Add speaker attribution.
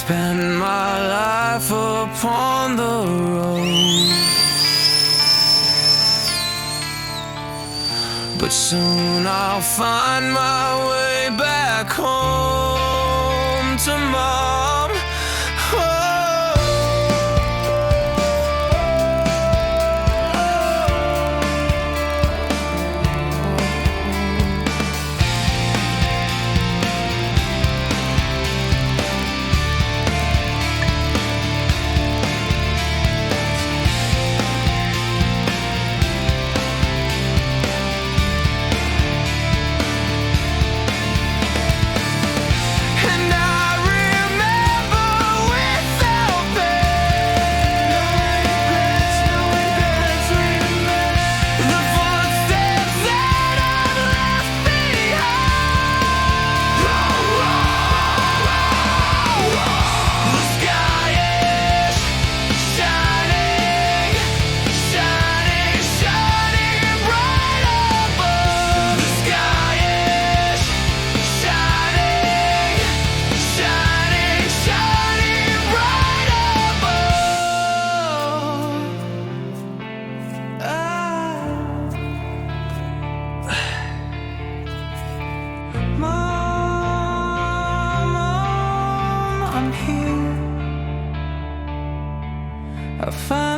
Speaker 1: spend my life upon the road, but soon I'll find my way back home to Mom. I'm here. I find